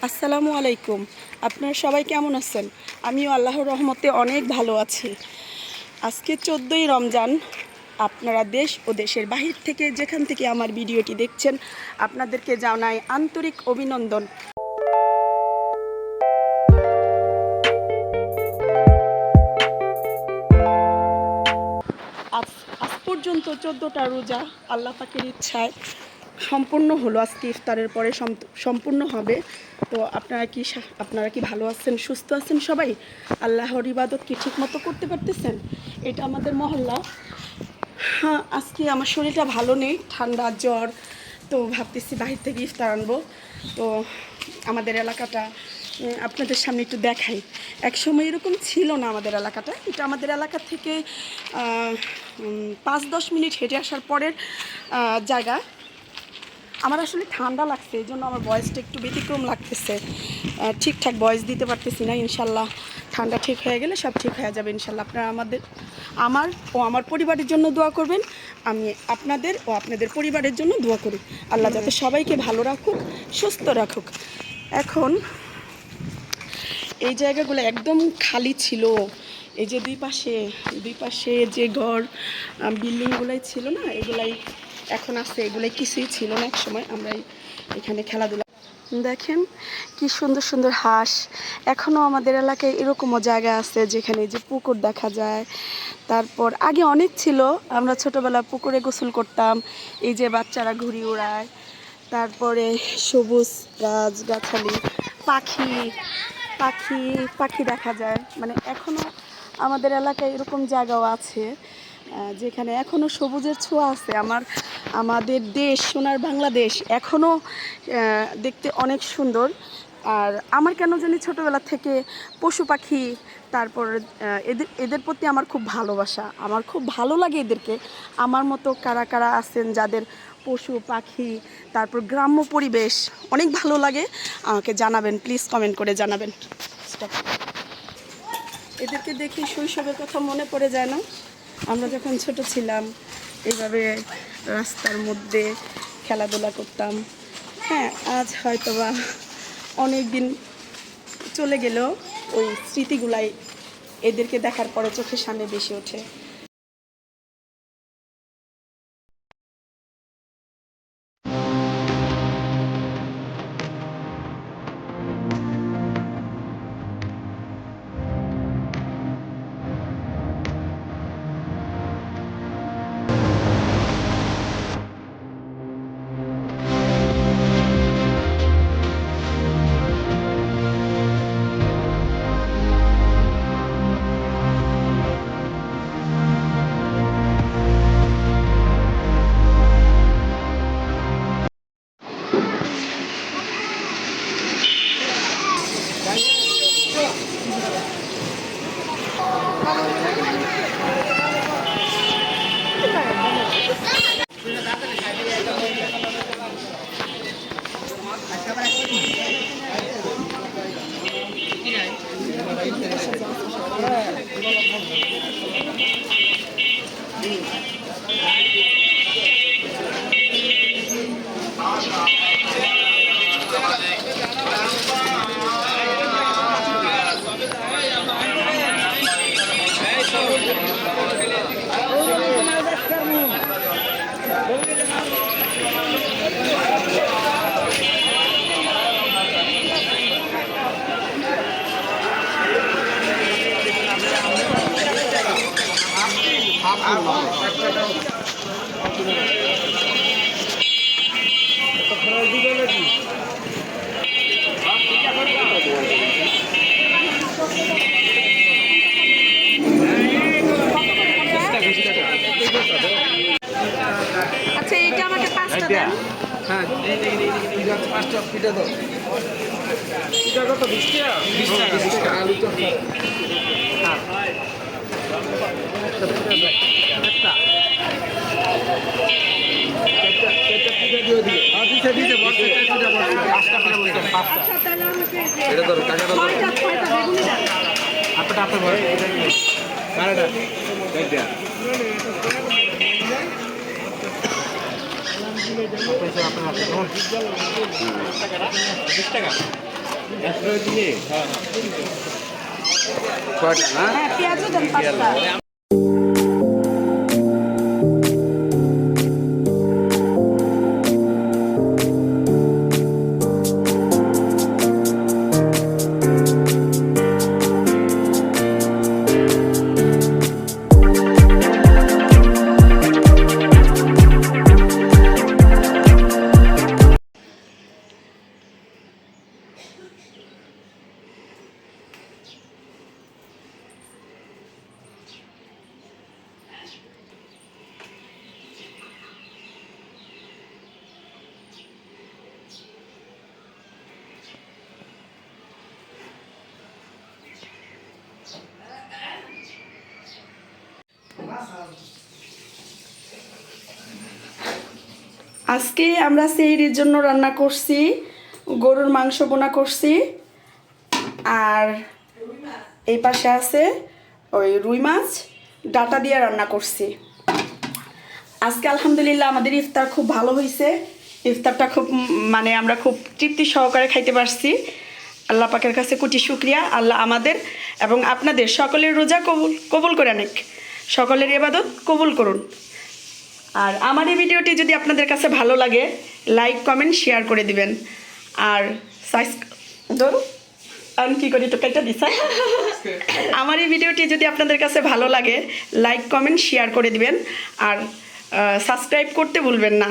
আসসালামু আলাইকুম। আপনারা সবাই কেমন আছেন? আমিও আল্লাহর রহমতে অনেক ভালো আছি। আজকে 14ই রমজান। আপনারা দেশ ও দেশের বাহির থেকে যেখান থেকে আমার ভিডিওটি দেখছেন, আপনাদেরকে জানাই আন্তরিক অভিনন্দন। আজ আজ পর্যন্ত 14টা রোজা আল্লাহ পাকের ইচ্ছায় সম্পূর্ণ হলো। আজকে ইফতারের পরে সম্পূর্ণ হবে। তো আপনারা কি ভালো আছেন, সুস্থ আছেন সবাই? আল্লাহর ইবাদত কি ঠিকমতো করতে পারতেছেন? এটা আমাদের মহল্লা। হ্যাঁ, আজকে আমার শরীরটা ভালো নেই, ঠান্ডা জ্বর। তো ভাবতেছি বাহির থেকে ইফতার আনবো। তো আমাদের এলাকাটা আপনাদের সামনে একটু দেখাই। একসময় এরকম ছিল না আমাদের এলাকাটা। এটা আমাদের এলাকা থেকে 5-10 মিনিট হেঁটে আসার পরের জায়গা। আমার আসলে ঠান্ডা লাগছে, এই জন্য আমার ভয়েসটা একটু ব্যতিক্রম লাগতেছে। ঠিকঠাক ভয়েস দিতে পারতেছি না। ইনশাল্লাহ ঠান্ডা ঠিক হয়ে গেলে সব ঠিক হয়ে যাবে ইনশাল্লাহ। আপনারা আমার পরিবারের জন্য দোয়া করবেন। আমি আপনাদের ও আপনাদের পরিবারের জন্য দোয়া করি। আল্লাহ যাতে সবাইকে ভালো রাখুক, সুস্থ রাখুক। এখন এই জায়গাগুলো একদম খালি ছিল। এই যে দুই পাশে যে ঘর বিল্ডিংগুলাই ছিল না, এগুলাই এখন আছে। এগুলাই কিছুই ছিল না এক সময়। আমরা এখানে খেলাধুলা দেখেন কি সুন্দর সুন্দর হাঁস। এখনও আমাদের এলাকায় এরকমও জায়গা আছে যেখানে যে পুকুর দেখা যায়। তারপর আগে অনেক ছিল, আমরা ছোটোবেলা পুকুরে গোসল করতাম। এই যে বাচ্চারা ঘুড়ি ওড়ায়। তারপরে সবুজ গাছগাছালি, পাখি পাখি পাখি দেখা যায়। মানে এখনও আমাদের এলাকায় এরকম জায়গাও আছে যেখানে এখনও সবুজের ছোঁয়া আছে। আমাদের দেশ, সোনার বাংলাদেশ এখনও দেখতে অনেক সুন্দর। আর আমার কেন জানি ছোটোবেলা থেকে পশু পাখি, তারপর এদের প্রতি আমার খুব ভালোবাসা। আমার খুব ভালো লাগে এদেরকে। আমার মতো কারা কারা আছেন যাদের পশু পাখি, তারপর গ্রাম্য পরিবেশ অনেক ভালো লাগে, আমাকে জানাবেন, প্লিজ কমেন্ট করে জানাবেন। এদেরকে দেখে শৈশবের কথা মনে পড়ে যায় না? আমরা যখন ছোট ছিলাম এইভাবে রাস্তার মধ্যে খেলাধুলা করতাম। হ্যাঁ, আজ হয়তোবা অনেক দিন চলে গেলেও ওই স্মৃতিগুলাই এদেরকে দেখার পরে চোখের সামনে ভেসে ওঠে। আচ্ছা, এইটা আমাকে 5টা দেন। হ্যাঁ, পাঁচটা পিঠা দাও। পিঠা কত? 20 টাকা? 20 টাকা। আলু চপ আপনার আপনার 20 টাকা। কয়টা না হ্যাঁ পেঁয়াজও দেন 5টা। আজকে আমরা সেহরির জন্য রান্না করছি, গরুর মাংস বোনা করছি, আর এই পাশে আছে ওই রুই মাছ ডাটা দিয়ে রান্না করছি। আজকে আলহামদুলিল্লাহ আমাদের ইফতার খুব ভালো হয়েছে। ইফতারটা খুব মানে আমরা খুব তৃপ্তি সহকারে খাইতে পারছি। আল্লাহ পাকের কাছে কোটি শুকরিয়া। আল্লাহ আমাদের এবং আপনাদের সকলের রোজা কবুল করে নিক, সকলের ইবাদত কবুল করুন। আর আমার এই ভিডিওটি যদি আপনাদের কাছে ভালো লাগে লাইক কমেন্ট শেয়ার করে দিবেন। আর ধরো আমি কী করি তো কেটে দিস। আমার এই ভিডিওটি যদি আপনাদের কাছে ভালো লাগে লাইক কমেন্ট শেয়ার করে দিবেন। আর সাবস্ক্রাইব করতে ভুলবেন না।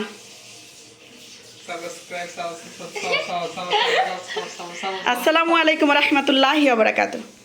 আসসালামু আলাইকুম রহমতুল্লাহি ওয়া বারাকাতুহু।